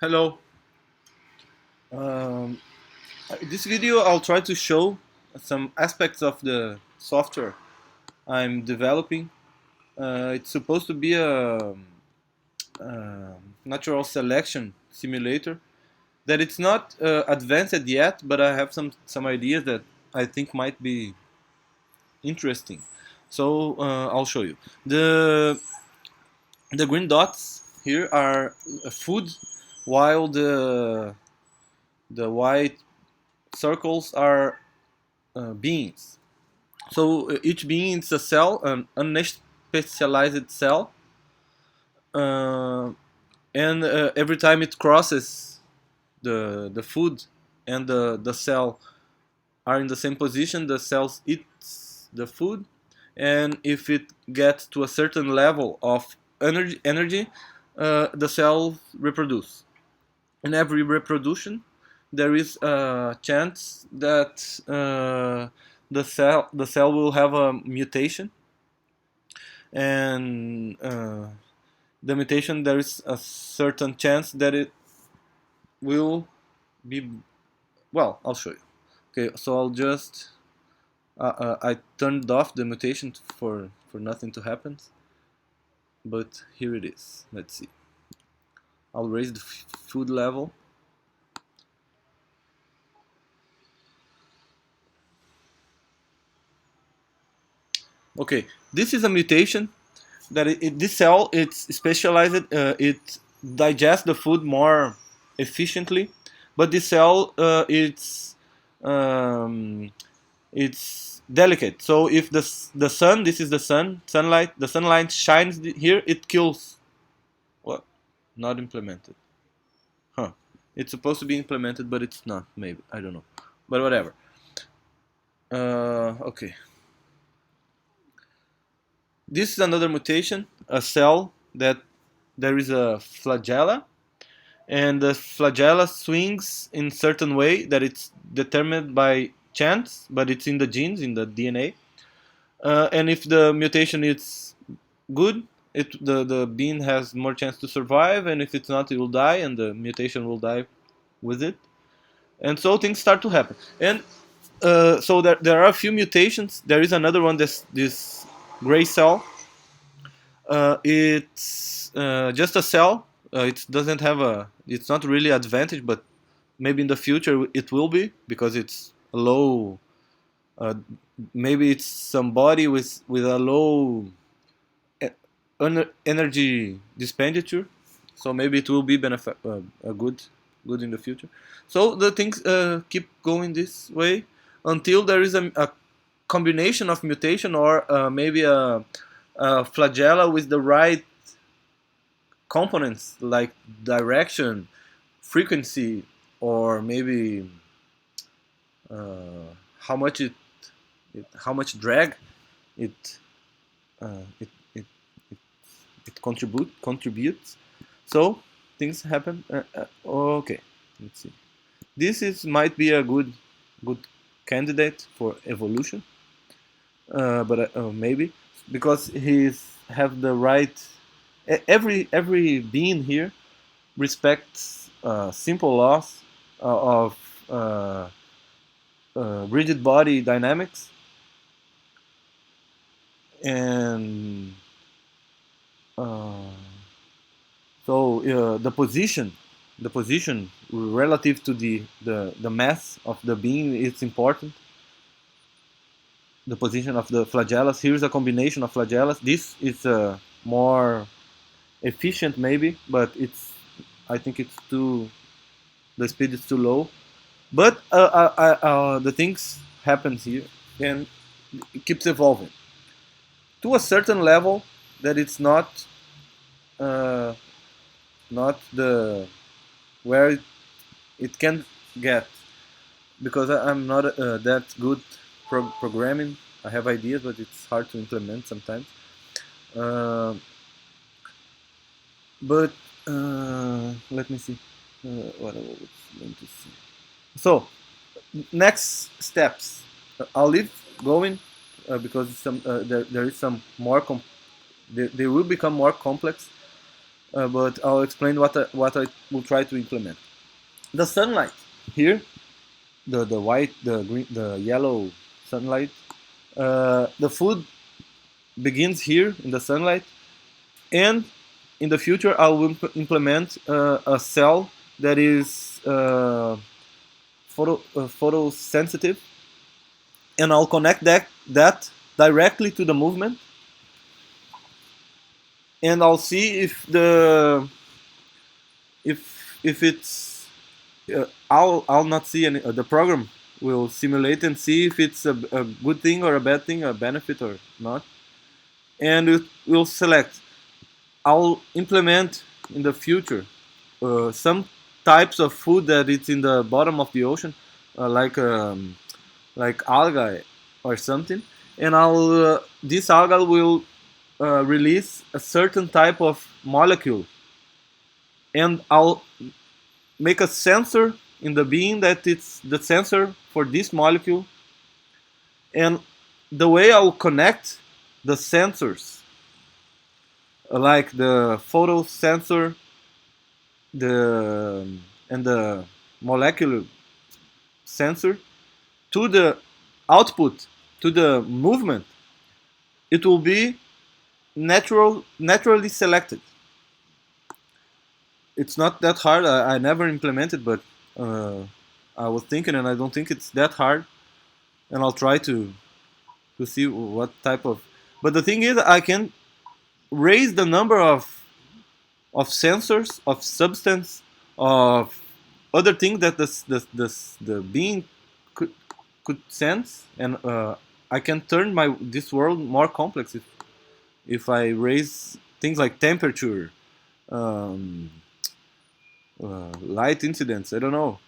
Hello. Um, this video I'll try to show some aspects of the software I'm developing. It's supposed to be a natural selection simulator that it's not advanced yet, but I have some ideas that I think might be interesting. So I'll show you. The green dots here are food, while the white circles are beings. So each being is a cell, an unspecialized cell, uh, and every time it crosses the food and the cell are in the same position, the cells eats the food, and if it gets to a certain level of energy, the cells reproduce. In every reproduction, there is a chance that the cell will have a mutation, and the mutation, there is a certain chance that it will be, well, I'll show you. Okay, so I'll just I turned off the mutation for nothing to happen, but here it is. Let's see. I'll raise the food level. Okay, this is a mutation that this cell, it's specialized. It digests the food more efficiently, but this cell, it's delicate. So if the sun, this is the sunlight, the sunlight shines here, it kills. What? Not implemented. Huh? It's supposed to be implemented, but it's not. Maybe, I don't know, but whatever. Okay. This is another mutation, a cell that there is a flagella, and the flagella swings in certain way that it's determined by chance, but it's in the genes, in the DNA. And if the mutation is good, the bean has more chance to survive, and if it's not, it will die, and the mutation will die with it. And so things start to happen. And so there are a few mutations. There is another one, this gray cell. It's just a cell. It doesn't have a. It's not really advantage, but maybe in the future it will be, because it's a low. Uh, Maybe it's somebody with a low energy expenditure, so maybe it will be a good in the future. So the things keep going this way until there is a combination of mutation, or maybe a flagella with the right components, like direction, frequency, or maybe how much how much drag it uh, it, it it it contributes. So things happen. Okay, let's see. This is might be a good candidate for evolution, but maybe because he's have the right. Every being here respects simple laws of rigid body dynamics, and uh, so the position relative to the mass of the being is important. The position of the flagellas. Here's a combination of flagellas. This is more efficient, maybe, but I think it's too. The speed is too low. But the things happens here, and it keeps evolving to a certain level that it's uh, not the where it can get, because I'm not that good programming. I have ideas, but it's hard to implement sometimes. Uh, but let me see what I was going to see. So next steps, I'll leave going because there is some more they will become more complex. but I'll explain what I will try to implement. The sunlight here, the white, the green, the yellow sunlight. The food begins here in the sunlight, and in the future I will implement a cell that is photosensitive, and I'll connect that directly to the movement, and I'll see if it's I'll not see any. The program will simulate and see if it's a good thing or a bad thing, a benefit or not, and it will select. I'll implement in the future some types of food that it's in the bottom of the ocean, like algae or something, and I'll this algae will release a certain type of molecule, and I'll make a sensor in the bean that it's the sensor for this molecule, and the way I'll connect the sensors, like the photo sensor, the and the molecular sensor to the output, to the movement, it will be naturally selected. It's not that hard. I never implemented, but I was thinking, and I don't think it's that hard. And I'll try to see what type of. But the thing is, I can raise the number of sensors, of substance, of other things that the being could could sense, and I can turn my this world more complex if I raise things like temperature, um, light incidents. I don't know,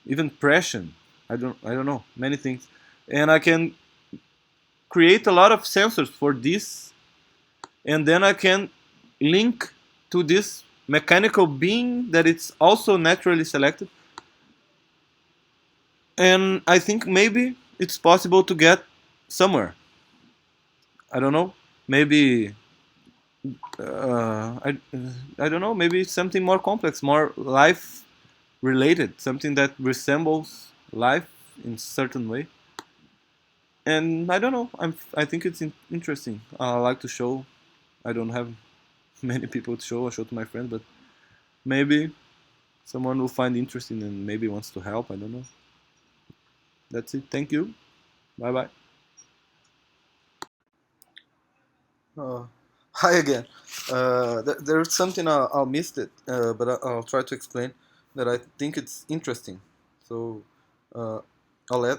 even pressure. I don't know many things, and I can create a lot of sensors for this, and then I can link to this mechanical being that it's also naturally selected, and I think maybe it's possible to get somewhere. I don't know. Maybe uh, I I don't know. Maybe it's something more complex, more life related, something that resembles life in certain way. And I don't know. I think it's interesting. I like to show. I don't have many people to show. I show to my friends, but maybe someone will find interesting and maybe wants to help. I don't know. That's it. Thank you. Bye bye. Uh, Hi again. There's something I'll missed it, but I'll try to explain that I think it's interesting. So uh,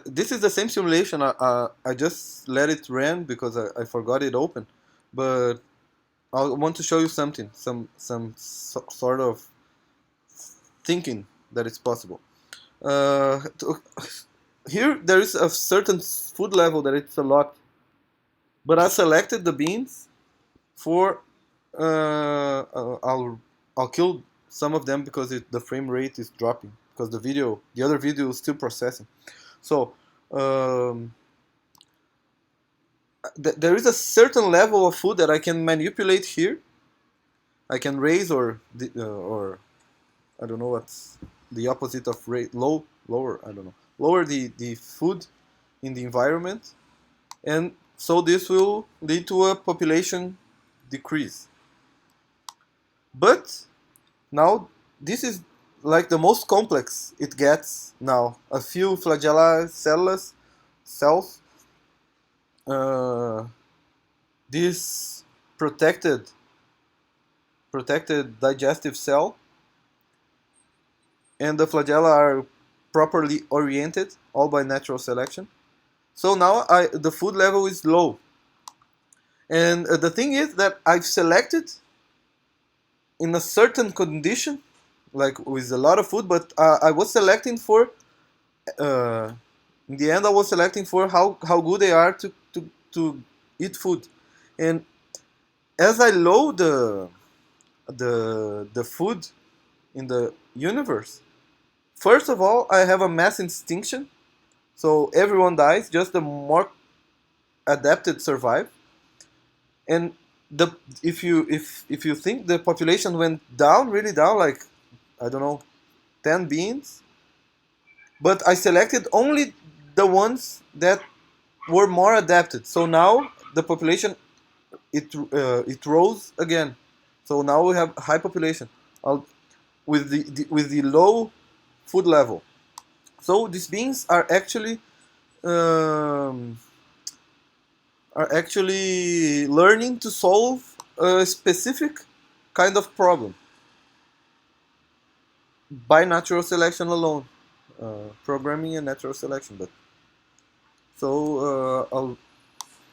this is the same simulation. I just let it run because I forgot it open, but I want to show you something, sort of thinking that it's possible. To, here there is a certain food level that it's a lot, but I selected the beans for I'll kill some of them because the frame rate is dropping because the other video is still processing. So um, there is a certain level of food that I can manipulate here. I can raise or I don't know what's the opposite of raise, lower, I don't know, lower the food in the environment, and so this will lead to a population decrease. But now this is like the most complex it gets now. A few flagella cells, uh, this protected digestive cell, and the flagella are properly oriented, all by natural selection. So now the food level is low, and the thing is that I've selected in a certain condition, like with a lot of food, but I was selecting for uh, in the end, I was selecting for how good they are to eat food. And as I load the food in the universe, first of all, I have a mass extinction, so everyone dies. Just the more adapted survive. And the if you think the population went down really down, like I don't know, 10 beings, but I selected only the ones that were more adapted. So now the population it rose again. So now we have high population with with the low food level. So these beings um, are actually learning to solve a specific kind of problem by natural selection alone, programming and natural selection. But so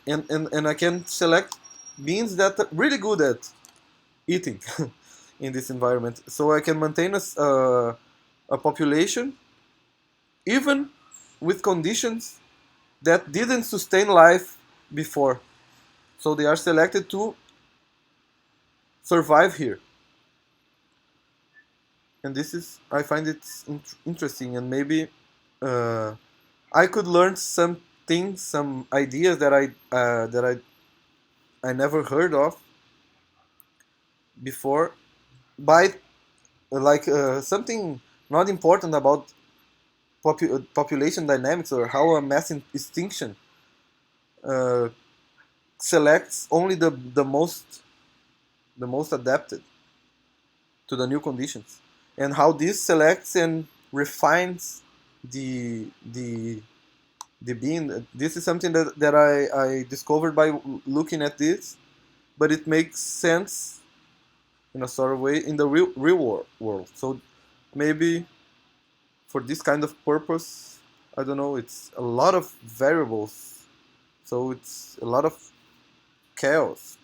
and I can select beings that are really good at eating in this environment. So I can maintain a population even with conditions that didn't sustain life before. So they are selected to survive here. And this is, I find it interesting, and maybe uh, I could learn some things, some ideas I never heard of before by like something not important about population dynamics or how a mass extinction uh, selects only the most adapted to the new conditions, and how this selects and refines the the being. This is something that I discovered by looking at this, but it makes sense in a sort of way in the real world. So maybe for this kind of purpose, I don't know, it's a lot of variables, so it's a lot of chaos,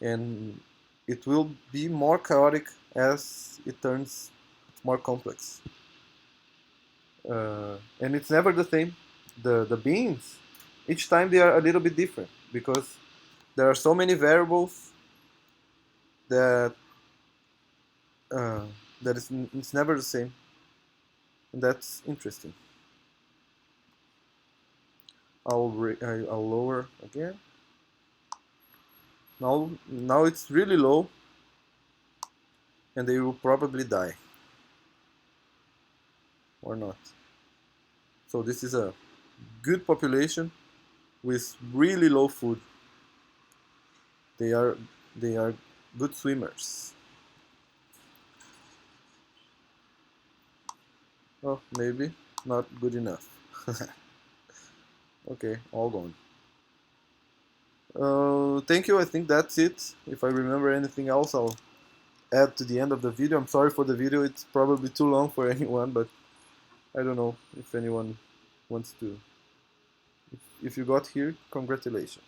and it will be more chaotic as it turns more complex. And it's never the same. The beans, each time they are a little bit different because there are so many variables that uh, it's never the same, and that's interesting. I'll lower again. Now it's really low, and they will probably die or not. So this is a good population with really low food. They are they are good swimmers. Oh, maybe not good enough. Okay, all gone. Thank you. I think that's it. If I remember anything else, I'll add to the end of the video. I'm sorry for the video. It's probably too long for anyone, but I don't know if anyone wants to. If you got here, congratulations.